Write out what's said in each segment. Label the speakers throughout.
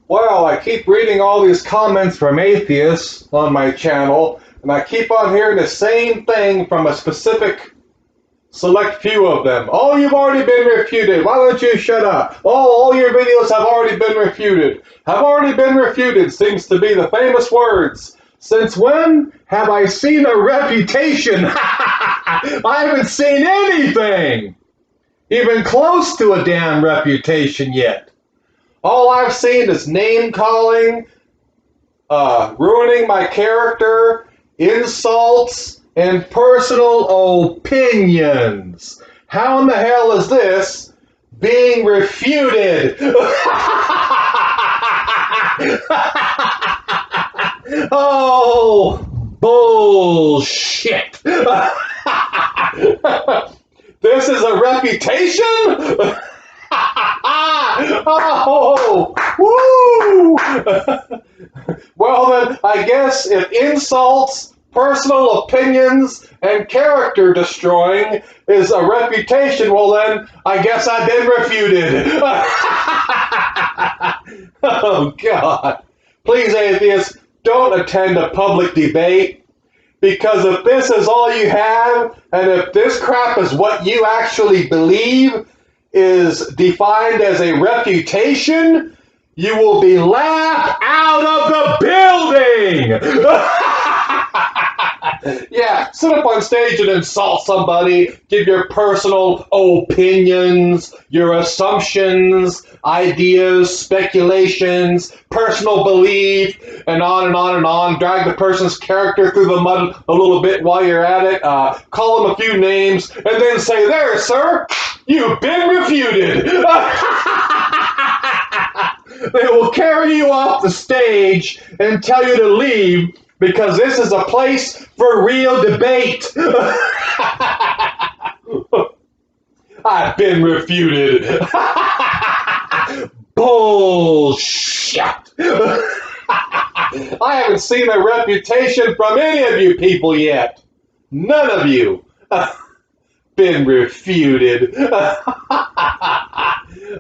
Speaker 1: Well, I keep reading all these comments from atheists on my channel, and I keep on hearing the same thing from a specific select few of them. Oh, you've already been refuted. Why don't you shut up? Oh, all your videos have already been refuted. Have already been refuted seems to be the famous words. Since when have I seen a refutation? I haven't seen anything even close to a damn refutation yet. All I've seen is name-calling, ruining my character, insults, and personal opinions. How in the hell is this being refuted? Oh, bullshit. This is a reputation? Oh, woo! Well then, I guess if insults, personal opinions, and character destroying is a reputation, well then, I guess I've been refuted. Oh God. Please, atheists, don't attend a public debate, because if this is all you have, and if this crap is what you actually believe is defined as a refutation, you will be laughed out of the building! Yeah, sit up on stage and insult somebody, give your personal opinions, your assumptions, ideas, speculations, personal belief, and on and on and on. Drag the person's character through the mud a little bit while you're at it, call them a few names, and then say, there, sir, you've been refuted. They will carry you off the stage and tell you to leave, because this is a place for real debate. I've been refuted. Bullshit. I haven't seen a reputation from any of you people yet. None of you. Been refuted.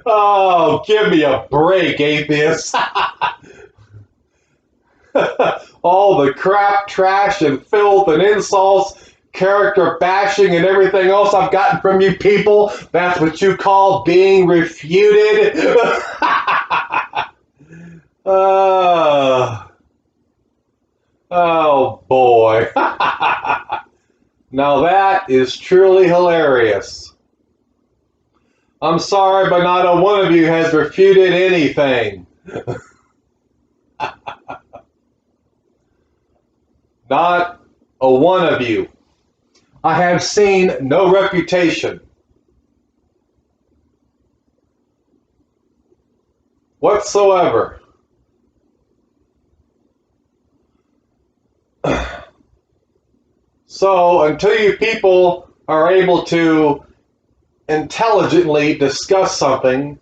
Speaker 1: Oh, give me a break, atheists. All the crap, trash, and filth, and insults, character bashing, and everything else I've gotten from you people, that's what you call being refuted? Oh, boy. Now that is truly hilarious. I'm sorry, but not a one of you has refuted anything. Not a one of you. I have seen no refutation whatsoever. So until you people are able to intelligently discuss something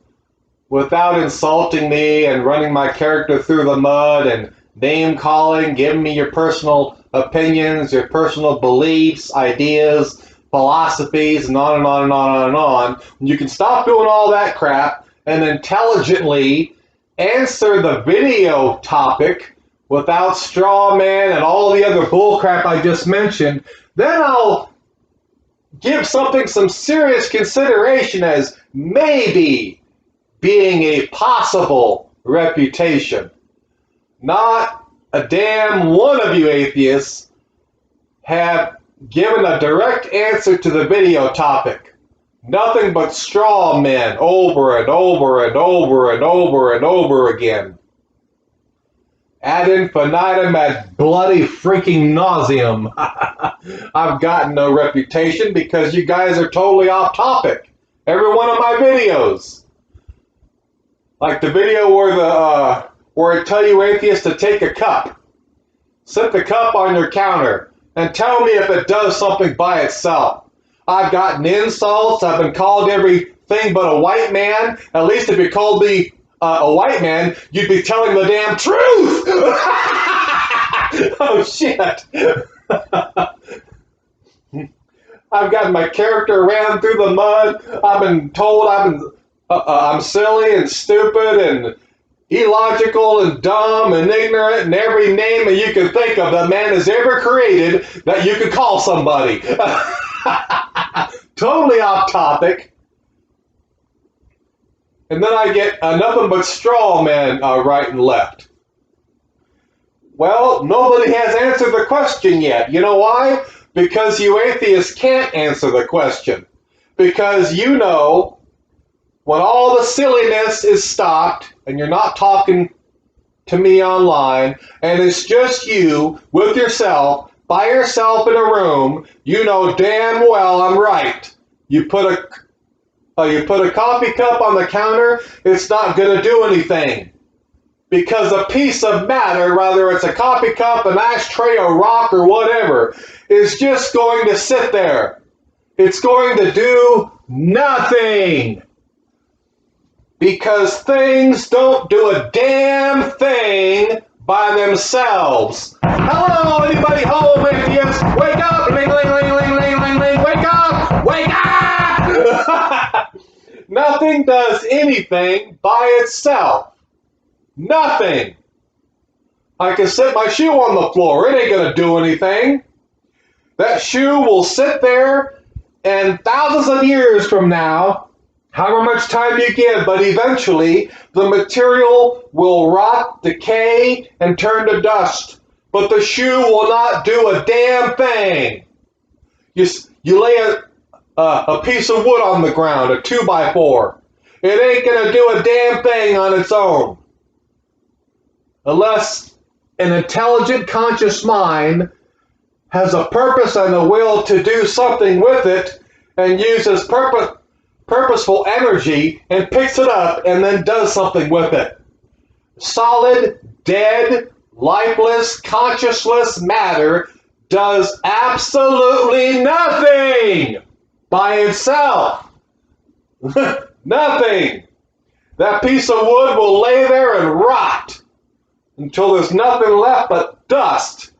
Speaker 1: without insulting me and running my character through the mud and name calling, giving me your personal opinions, your personal beliefs, ideas, philosophies, and on and on and on and on. You can stop doing all that crap and intelligently answer the video topic without straw man and all the other bullcrap I just mentioned. Then I'll give something some serious consideration as maybe being a possible refutation. Not a damn one of you atheists have given a direct answer to the video topic. Nothing but straw men over and over and over and over and over again. Ad infinitum, ad bloody freaking nauseum. I've gotten no reputation because you guys are totally off topic. Every one of my videos. Like the video where I tell you atheists to take a cup. Sit the cup on your counter and tell me if it does something by itself. I've gotten insults. I've been called everything but a white man. At least if you called me a white man, you'd be telling the damn truth. Oh, shit. I've gotten my character ran through the mud. I've been told I'm silly and stupid and illogical and dumb and ignorant and every name that you can think of that man has ever created that you could call somebody. Totally off topic. And then I get nothing but straw men right and left. Well, nobody has answered the question yet. You know why? Because you atheists can't answer the question. Because you know, when all the silliness is stopped and you're not talking to me online and it's just you with yourself, by yourself in a room, you know damn well I'm right. You put a coffee cup on the counter, it's not going to do anything. Because a piece of matter, whether it's a coffee cup, an ashtray, a rock, or whatever, is just going to sit there. It's going to do nothing. Because things don't do a damn thing by themselves. Hello, anybody home, atheists? Wake up! Ling, ling, ling, ling, ling, ling, ling. Wake up! Wake up! Nothing does anything by itself. Nothing. I can set my shoe on the floor. It ain't going to do anything. That shoe will sit there, and thousands of years from now, however much time you give, but eventually the material will rot, decay, and turn to dust. But the shoe will not do a damn thing. You lay a piece of wood on the ground, a 2x4. It ain't going to do a damn thing on its own. Unless an intelligent, conscious mind has a purpose and a will to do something with it and uses purposeful energy and picks it up and then does something with it. Solid, dead, lifeless, consciousless matter does absolutely nothing by itself. Nothing. That piece of wood will lay there and rot until there's nothing left but dust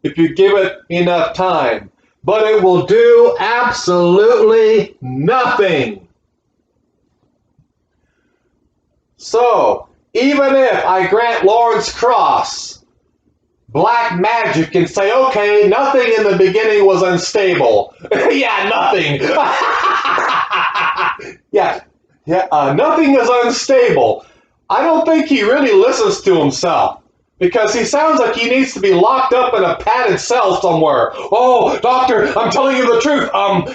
Speaker 1: if you give it enough time. But it will do absolutely nothing. So, even if I grant Lawrence Cross black magic and say, okay, nothing in the beginning was unstable. Yeah, nothing. Nothing is unstable. I don't think he really listens to himself. Because he sounds like he needs to be locked up in a padded cell somewhere. Oh, doctor, I'm telling you the truth.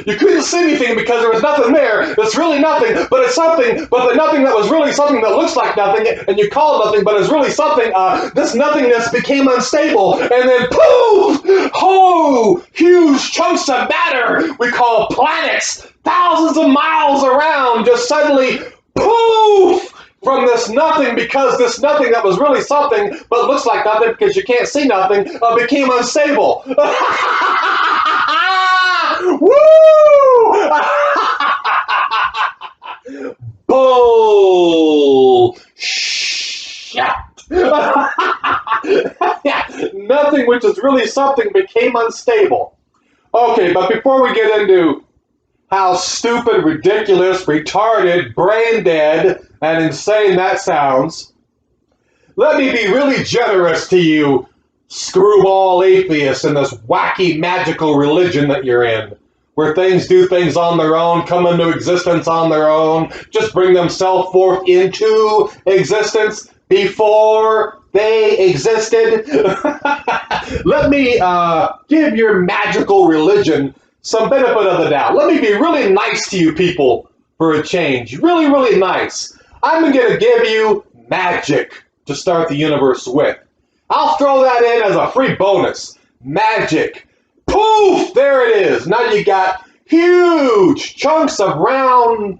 Speaker 1: You couldn't see anything because there was nothing there. It's really nothing, but it's something. But the nothing that was really something that looks like nothing, and you call it nothing, but it's really something. This nothingness became unstable, and then poof! Oh, huge chunks of matter we call planets, thousands of miles around, just suddenly poof! From this nothing, because this nothing that was really something, but looks like nothing because you can't see nothing, became unstable. Woo! Bullshit. Nothing which is really something became unstable. Okay, but before we get into how stupid, ridiculous, retarded, brain dead, and insane that sounds, let me be really generous to you screwball atheists in this wacky magical religion that you're in, where things do things on their own, come into existence on their own, just bring themselves forth into existence before they existed. Let me give your magical religion some benefit of the doubt. Let me be really nice to you people for a change. Really, really nice. I'm going to give you magic to start the universe with. I'll throw that in as a free bonus. Magic. Poof! There it is. Now you got huge chunks of round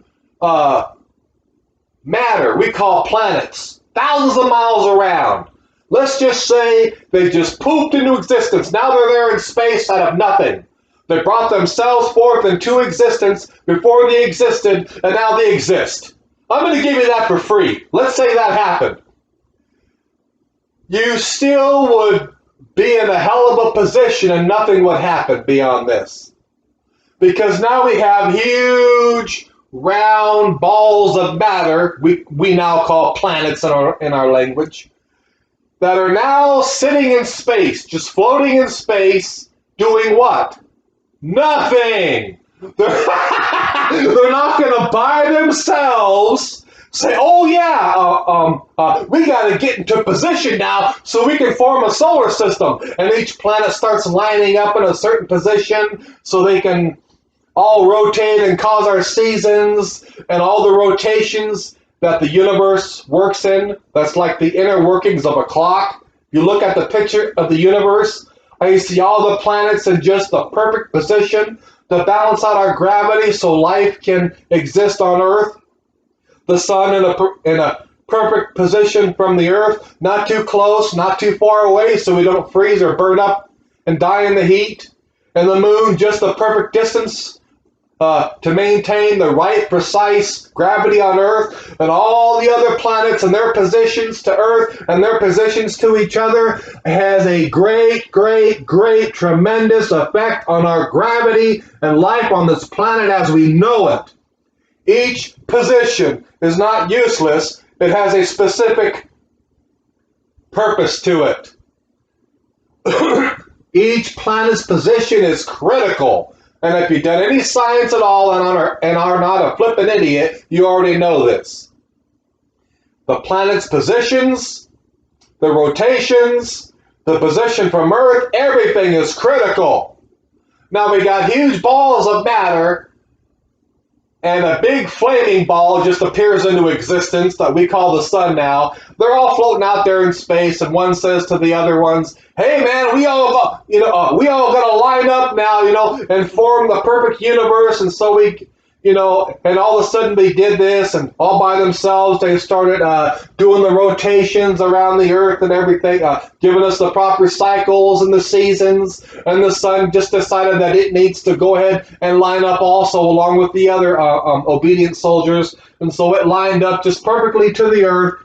Speaker 1: matter we call planets. Thousands of miles around. Let's just say they just pooped into existence. Now they're there in space out of nothing. They brought themselves forth into existence before they existed, and now they exist. I'm going to give you that for free. Let's say that happened. You still would be in a hell of a position and nothing would happen beyond this. Because now we have huge round balls of matter, we now call planets in our language, that are now sitting in space, just floating in space, doing what? Nothing. They're not going to by themselves say, oh yeah, we got to get into position now so we can form a solar system. And each planet starts lining up in a certain position so they can all rotate and cause our seasons and all the rotations that the universe works in. That's like the inner workings of a clock. You look at the picture of the universe, and you see all the planets in just the perfect position to balance out our gravity so life can exist on Earth. The sun in a perfect position from the Earth, not too close, not too far away so we don't freeze or burn up and die in the heat. And the moon just the perfect distance to maintain the right, precise gravity on Earth, and all the other planets and their positions to Earth and their positions to each other has a great, great, great, tremendous effect on our gravity and life on this planet as we know it. Each position is not useless. It has a specific purpose to it. Each planet's position is critical. And if you've done any science at all and are not a flippin' idiot, you already know this. The planet's positions, the rotations, the position from Earth, everything is critical. Now we got huge balls of matter, and a big flaming ball just appears into existence that we call the sun now. They're all floating out there in space, and one says to the other ones, hey man, we all gotta line up now, and form the perfect universe. And so and all of a sudden they did this, and all by themselves they started doing the rotations around the Earth and everything, giving us the proper cycles and the seasons. And the sun just decided that it needs to go ahead and line up also along with the other obedient soldiers. And so it lined up just perfectly to the Earth,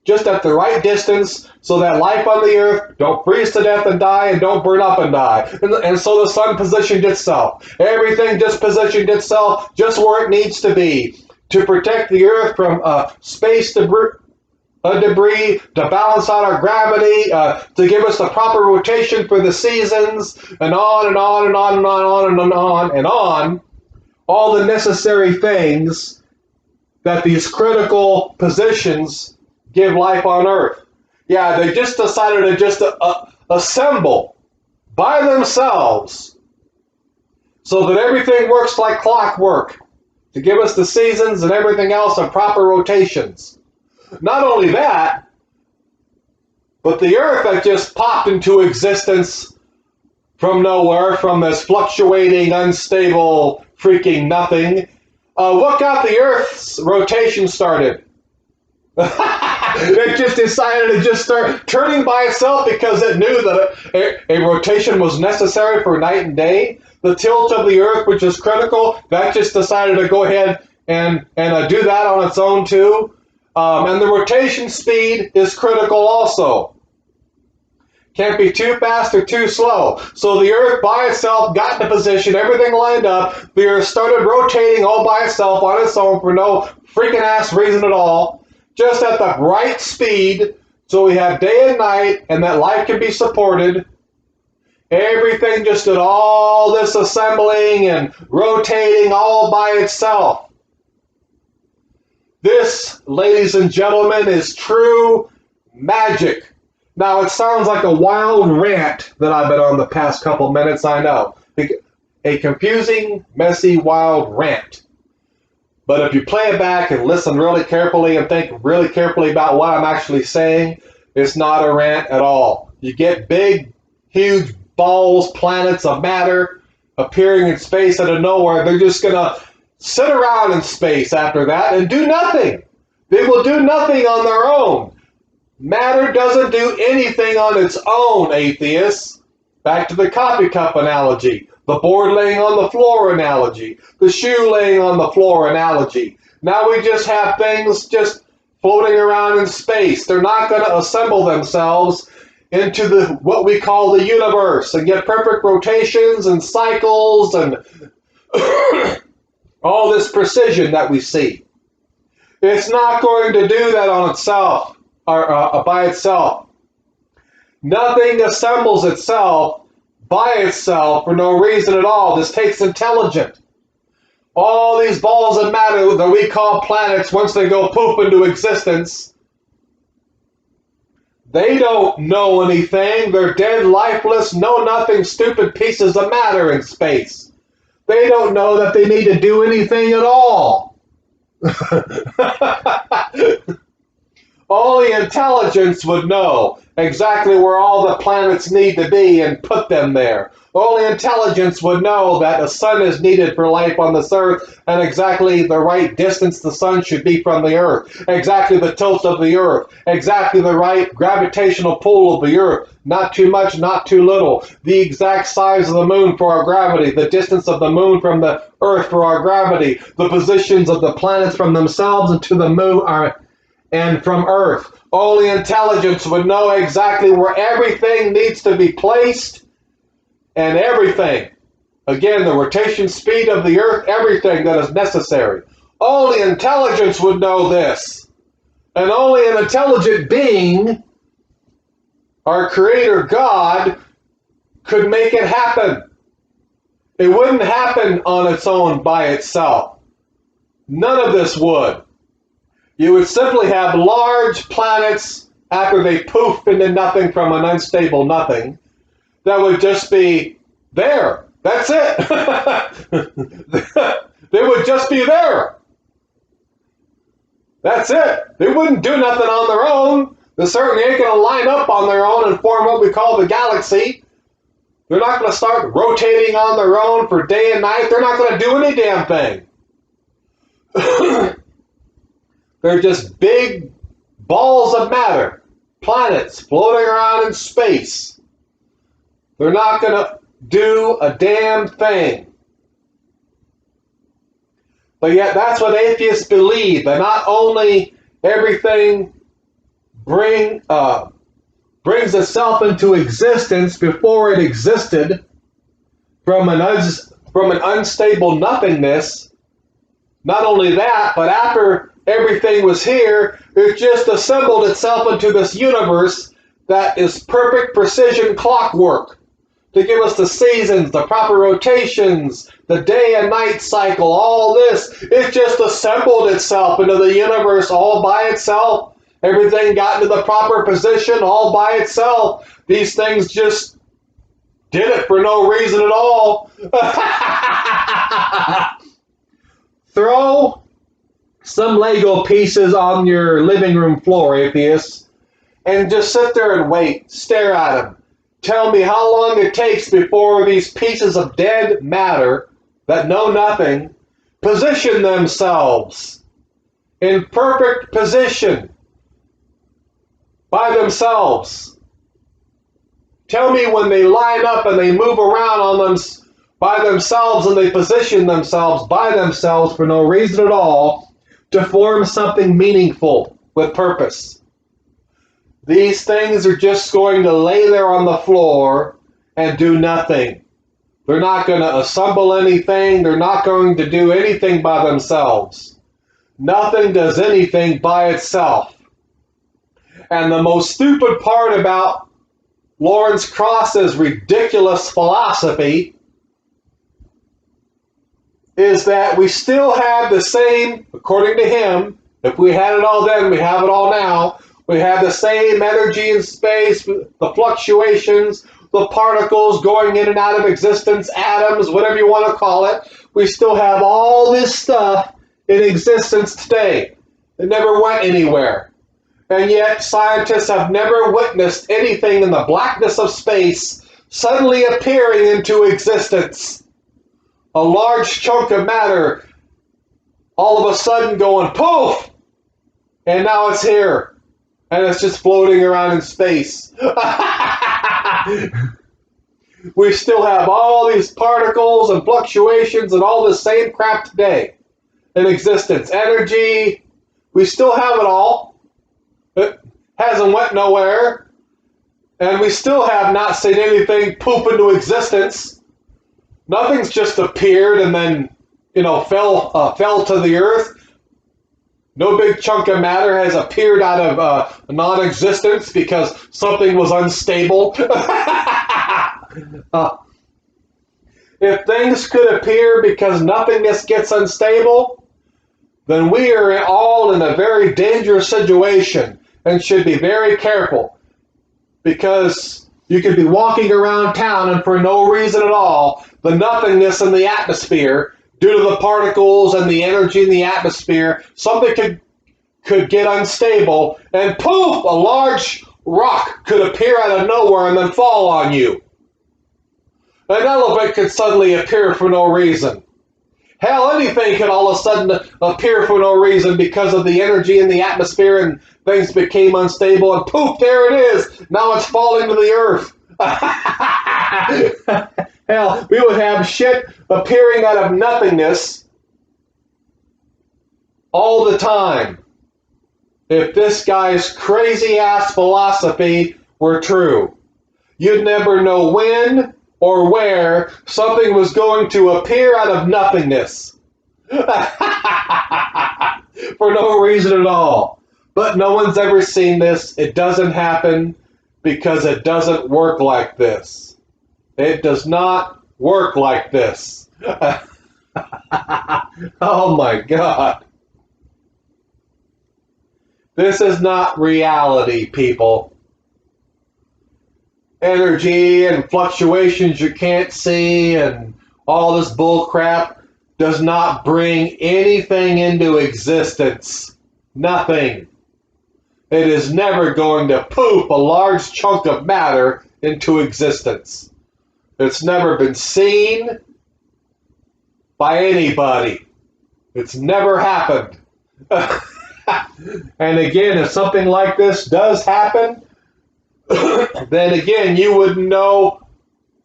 Speaker 1: at the right distance, so that life on the Earth don't freeze to death and die, and don't burn up and die. And so the sun positioned itself. Everything just positioned itself just where it needs to be to protect the Earth from space debris, to balance out our gravity, to give us the proper rotation for the seasons, and on and on and on and on and on and on. All the necessary things that these critical positions give life on Earth. Yeah, they just decided to just assemble by themselves so that everything works like clockwork to give us the seasons and everything else in proper rotations. Not only that, but the Earth that just popped into existence from nowhere, from this fluctuating, unstable, freaking nothing, what got the Earth's rotation started? It just decided to just start turning by itself because it knew that a rotation was necessary for night and day. The tilt of the Earth, which is critical, that just decided to go ahead and do that on its own too. And the rotation speed is critical also. Can't be too fast or too slow. So the Earth by itself got into position, everything lined up. The Earth started rotating all by itself on its own for no freaking ass reason at all. Just at the right speed, so we have day and night, and that life can be supported. Everything just did all this assembling and rotating all by itself. This, ladies and gentlemen, is true magic. Now, it sounds like a wild rant that I've been on the past couple minutes, I know. A confusing, messy, wild rant. But if you play it back and listen really carefully and think really carefully about what I'm actually saying, it's not a rant at all. You get big, huge balls, planets of matter appearing in space out of nowhere. They're just going to sit around in space after that and do nothing. They will do nothing on their own. Matter doesn't do anything on its own, atheists. Back to the coffee cup analogy. The board laying on the floor analogy, the shoe laying on the floor analogy. Now we just have things just floating around in space. They're not going to assemble themselves into what we call the universe and get perfect rotations and cycles and All this precision that we see. It's not going to do that on itself, or by itself. Nothing assembles itself by itself for no reason at all. This takes intelligence. All these balls of matter that we call planets, once they go poof into existence, they don't know anything. They're dead, lifeless, know-nothing, stupid pieces of matter in space. They don't know that they need to do anything at all. Only intelligence would know exactly where all the planets need to be and put them there. Only intelligence would know that a sun is needed for life on this earth and exactly the right distance the sun should be from the earth, exactly the tilt of the earth, exactly the right gravitational pull of the earth, not too much, not too little, the exact size of the moon for our gravity, the distance of the moon from the earth for our gravity, the positions of the planets from themselves and to the moon and from earth. Only intelligence would know exactly where everything needs to be placed. And everything, again, the rotation speed of the earth, everything that is necessary. Only intelligence would know this. And only an intelligent being, our creator God, could make it happen. It wouldn't happen on its own by itself. None of this would. You would simply have large planets after they poof into nothing from an unstable nothing. That would just be there. That's it. They would just be there. That's it. They wouldn't do nothing on their own. They certainly ain't going to line up on their own and form what we call the galaxy. They're not going to start rotating on their own for day and night. They're not going to do any damn thing. They're just big balls of matter, planets floating around in space. They're not going to do a damn thing. But yet that's what atheists believe, that not only everything brings itself into existence before it existed from an unstable nothingness, not only that, but after everything was here, it just assembled itself into this universe that is perfect precision clockwork to give us the seasons, the proper rotations, the day and night cycle, all this. It just assembled itself into the universe all by itself. Everything got into the proper position all by itself. These things just did it for no reason at all. Throw some Lego pieces on your living room floor, atheists, and just sit there and wait, stare at them. Tell me how long it takes before these pieces of dead matter that know nothing position themselves in perfect position by themselves. Tell me when they line up and they move around on them by themselves and they position themselves by themselves for no reason at all to form something meaningful with purpose. These things are just going to lay there on the floor and do nothing. They're not going to assemble anything. They're not going to do anything by themselves. Nothing does anything by itself. And the most stupid part about Lawrence Krauss's ridiculous philosophy is that we still have the same, according to him, if we had it all then, we have it all now. We have the same energy in space, the fluctuations, the particles going in and out of existence, atoms, whatever you want to call it. We still have all this stuff in existence today. It never went anywhere. And yet scientists have never witnessed anything in the blackness of space suddenly appearing into existence. A large chunk of matter all of a sudden going poof, and now it's here. And it's just floating around in space. We still have all these particles and fluctuations and all the same crap today in existence. Energy, we still have it all. It hasn't went nowhere. And we still have not seen anything poop into existence. Nothing's just appeared and then fell to the earth. No big chunk of matter has appeared out of non-existence because something was unstable. If things could appear because nothingness gets unstable, then we are all in a very dangerous situation and should be very careful, because you could be walking around town and for no reason at all, the nothingness in the atmosphere, due to the particles and the energy in the atmosphere, something could get unstable, and poof, a large rock could appear out of nowhere and then fall on you. An elephant could suddenly appear for no reason. Hell, anything could all of a sudden appear for no reason because of the energy in the atmosphere, and things became unstable, and poof, there it is. Now it's falling to the earth. Hell, we would have shit appearing out of nothingness all the time if this guy's crazy-ass philosophy were true. You'd never know when or where something was going to appear out of nothingness for no reason at all. But no one's ever seen this. It doesn't happen because it doesn't work like this. It does not work like this. Oh my God. This is not reality, people. Energy and fluctuations you can't see and all this bull crap does not bring anything into existence. Nothing. It is never going to poof a large chunk of matter into existence. It's never been seen by anybody. It's never happened. And again, if something like this does happen, then again, you wouldn't know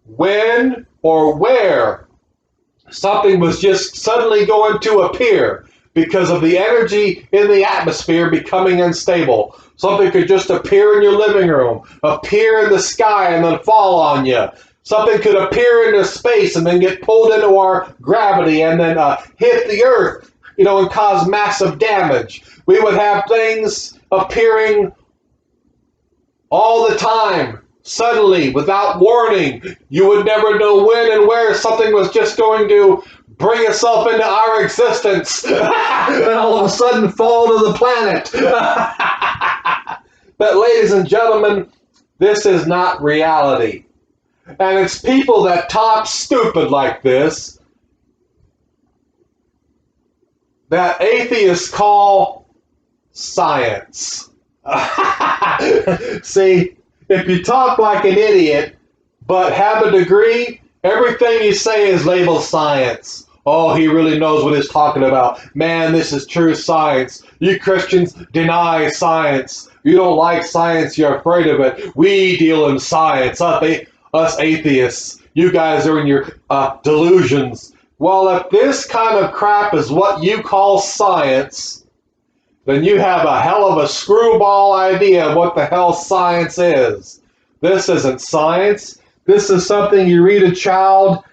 Speaker 1: when or where something was just suddenly going to appear because of the energy in the atmosphere becoming unstable. Something could just appear in your living room, appear in the sky, and then fall on you. Something could appear into space and then get pulled into our gravity and then hit the earth, and cause massive damage. We would have things appearing all the time, suddenly, without warning. You would never know when and where something was just going to bring itself into our existence and all of a sudden fall to the planet. But ladies and gentlemen, this is not reality. And it's people that talk stupid like this that atheists call science. See, if you talk like an idiot but have a degree, everything you say is labeled science. Oh, he really knows what he's talking about. Man, this is true science. You Christians deny science. You don't like science, you're afraid of it. We deal in science, us atheists. You guys are in your delusions. Well, if this kind of crap is what you call science, then you have a hell of a screwball idea of what the hell science is. This isn't science. This is something you read a child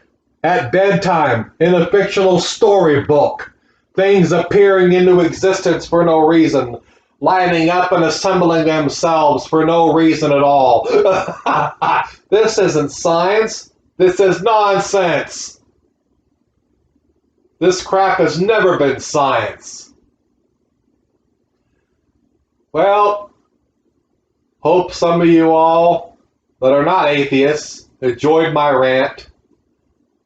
Speaker 1: at bedtime in a fictional storybook. Things appearing into existence for no reason, lining up and assembling themselves for no reason at all. This isn't science. This is nonsense. This crap has never been science. Well, hope some of you all that are not atheists enjoyed my rant.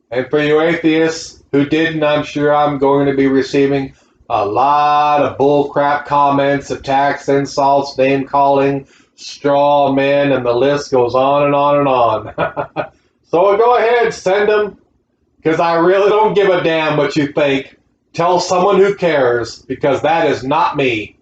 Speaker 1: And for you atheists who didn't, I'm sure I'm going to be receiving a lot of bullcrap comments, attacks, insults, name-calling, straw men, and the list goes on and on and on. So go ahead, send them, because I really don't give a damn what you think. Tell someone who cares, because that is not me.